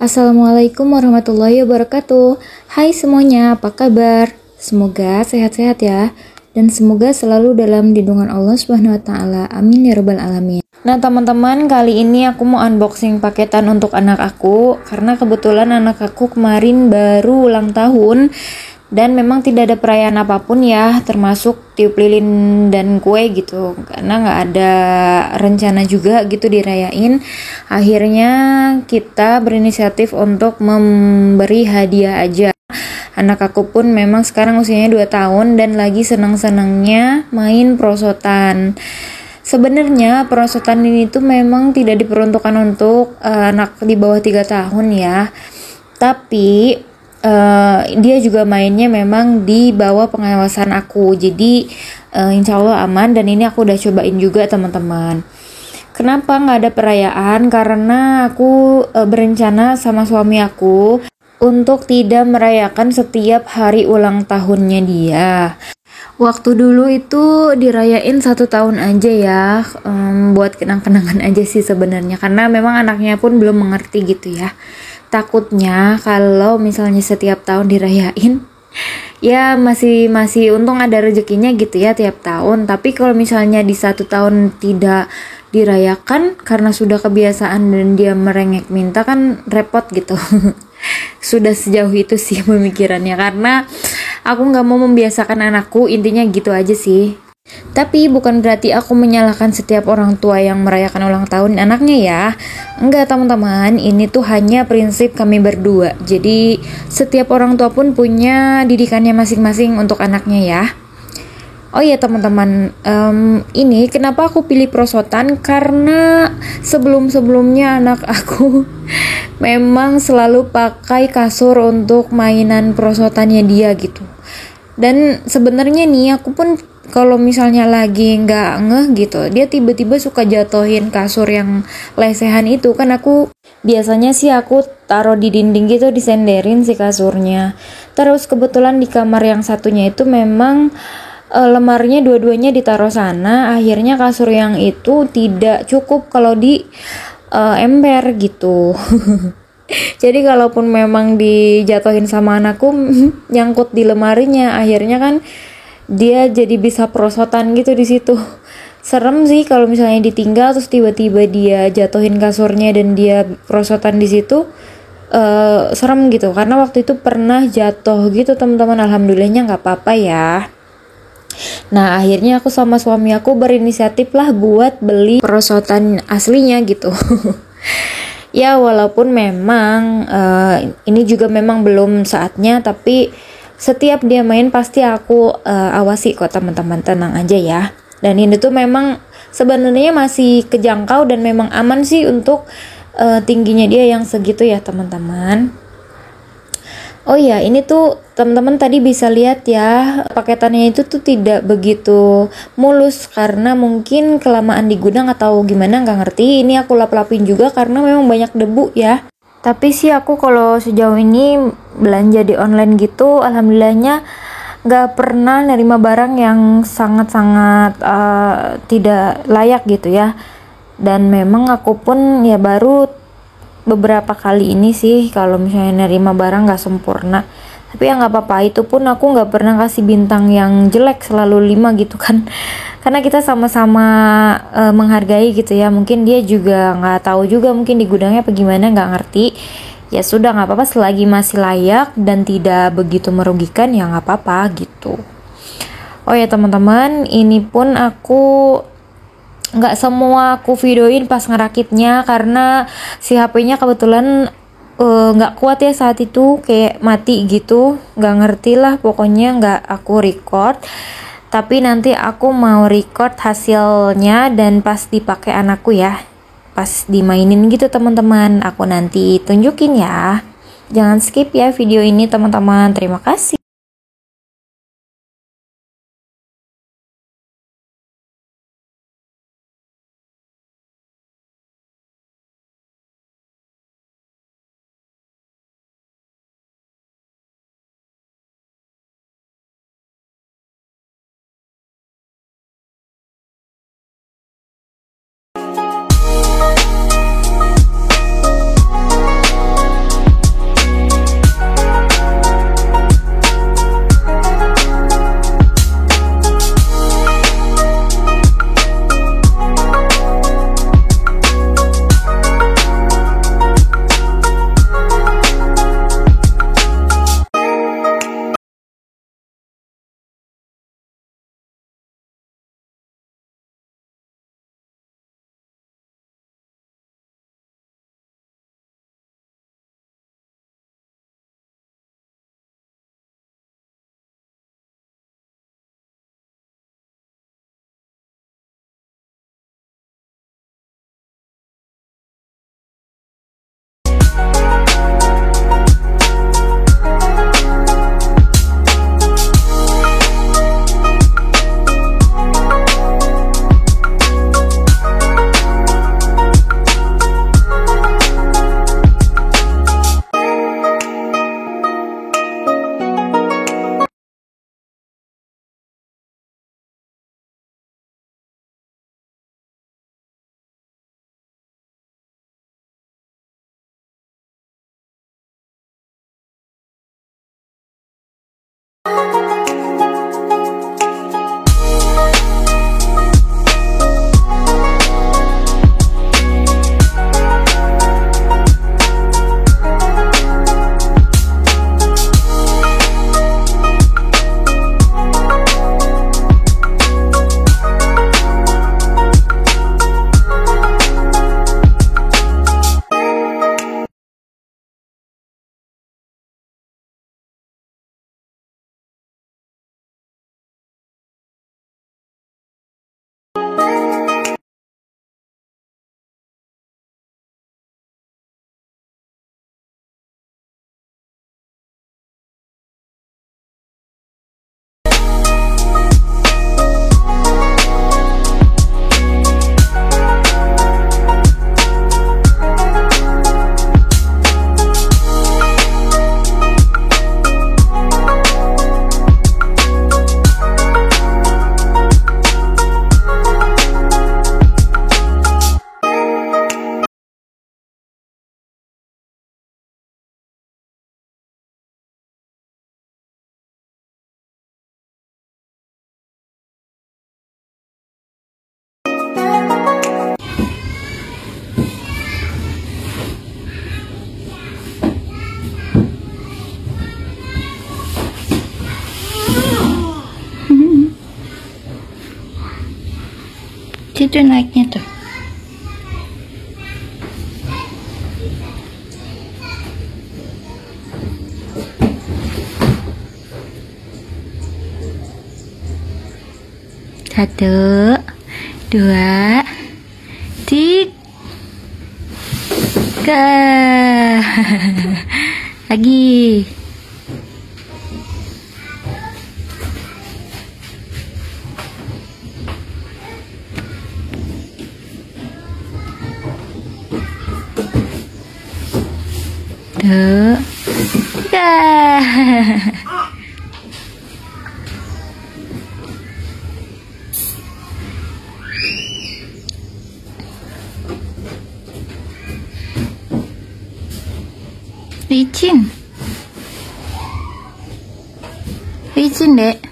Assalamualaikum warahmatullahi wabarakatuh. Hai semuanya, apa kabar? Semoga sehat-sehat ya, dan semoga selalu dalam lindungan Allah Subhanahu wa taala. Amin ya rabbal alamin. Nah, teman-teman, kali ini aku mau unboxing paketan untuk anak aku karena kebetulan anak aku kemarin baru ulang tahun. Dan memang tidak ada perayaan apapun ya, termasuk tiup lilin dan kue gitu, karena nggak ada rencana juga gitu dirayain. Akhirnya kita berinisiatif untuk memberi hadiah aja. Anak aku pun memang sekarang usianya 2 tahun dan lagi senang-senangnya main perosotan. Sebenarnya perosotan ini tuh memang tidak diperuntukkan untuk anak di bawah 3 tahun ya, tapi dia juga mainnya memang di bawah pengawasan aku, jadi insya Allah aman. Dan ini aku udah cobain juga teman-teman. Kenapa nggak ada perayaan? Karena aku berencana sama suami aku untuk tidak merayakan setiap hari ulang tahunnya dia. Waktu dulu itu dirayain 1 tahun aja ya, buat kenang-kenangan aja sih sebenarnya, karena memang anaknya pun belum mengerti gitu ya. Takutnya kalau misalnya setiap tahun dirayain, ya masih untung ada rezekinya gitu ya tiap tahun. Tapi kalau misalnya di 1 tahun tidak dirayakan karena sudah kebiasaan dan dia merengek minta, kan repot gitu. Sudah sejauh itu sih pemikirannya, karena aku nggak mau membiasakan anakku, intinya gitu aja sih. Tapi bukan berarti aku menyalahkan setiap orang tua yang merayakan ulang tahun anaknya ya. Enggak teman-teman, ini tuh hanya prinsip kami berdua. Jadi setiap orang tua pun punya didikannya masing-masing untuk anaknya ya. Oh ya teman-teman, ini kenapa aku pilih perosotan? Karena sebelum-sebelumnya anak aku memang selalu pakai kasur untuk mainan perosotannya dia gitu. Dan sebenarnya nih aku pun kalau misalnya lagi nggak ngeh gitu, dia tiba-tiba suka jatuhin kasur yang lesehan itu. Kan aku biasanya sih aku taruh di dinding gitu, disenderin si kasurnya. Terus kebetulan di kamar yang satunya itu memang lemarinya dua-duanya ditaruh sana. Akhirnya kasur yang itu tidak cukup kalau di ember gitu. Jadi kalaupun memang dijatuhin sama anakku, nyangkut di lemarinya, akhirnya kan dia jadi bisa perosotan gitu di situ. Serem sih kalau misalnya ditinggal terus tiba-tiba dia jatuhin kasurnya dan dia perosotan di situ. Serem gitu, karena waktu itu pernah jatuh gitu teman-teman. Alhamdulillahnya nggak apa-apa ya. Nah akhirnya aku sama suami aku berinisiatif lah buat beli perosotan aslinya gitu. Ya walaupun memang ini juga memang belum saatnya, tapi setiap dia main pasti aku awasi kok teman-teman, tenang aja ya. Dan ini tuh memang sebenarnya masih kejangkau dan memang aman sih untuk tingginya dia yang segitu ya teman-teman. Oh ya, ini tuh teman-teman tadi bisa lihat ya, paketannya itu tuh tidak begitu mulus karena mungkin kelamaan di gudang atau gimana nggak ngerti. Ini aku lap-lapin juga karena memang banyak debu ya. Tapi sih aku kalau sejauh ini belanja di online gitu, alhamdulillahnya nggak pernah nerima barang yang sangat-sangat tidak layak gitu ya. Dan memang aku pun ya baru beberapa kali ini sih kalau misalnya nerima barang nggak sempurna. Tapi ya nggak apa-apa, itu pun aku nggak pernah kasih bintang yang jelek, selalu 5 gitu kan. Karena kita sama-sama menghargai gitu ya. Mungkin dia juga nggak tahu juga, mungkin di gudangnya apa gimana, nggak ngerti. Ya sudah, nggak apa-apa selagi masih layak dan tidak begitu merugikan, ya nggak apa-apa gitu. Oh ya teman-teman, ini pun aku nggak semua aku videoin pas ngerakitnya karena si HP-nya kebetulan nggak kuat ya saat itu, kayak mati gitu, nggak ngerti lah pokoknya nggak aku record. Tapi nanti aku mau record hasilnya dan pas dipakai anakku ya, pas dimainin gitu teman-teman, aku nanti tunjukin ya. Jangan skip ya video ini teman-teman, terima kasih. Itu naiknya tuh. Satu, dua, tiga. Lagi. Tuh. Tiga. Licin. Licin, Dek.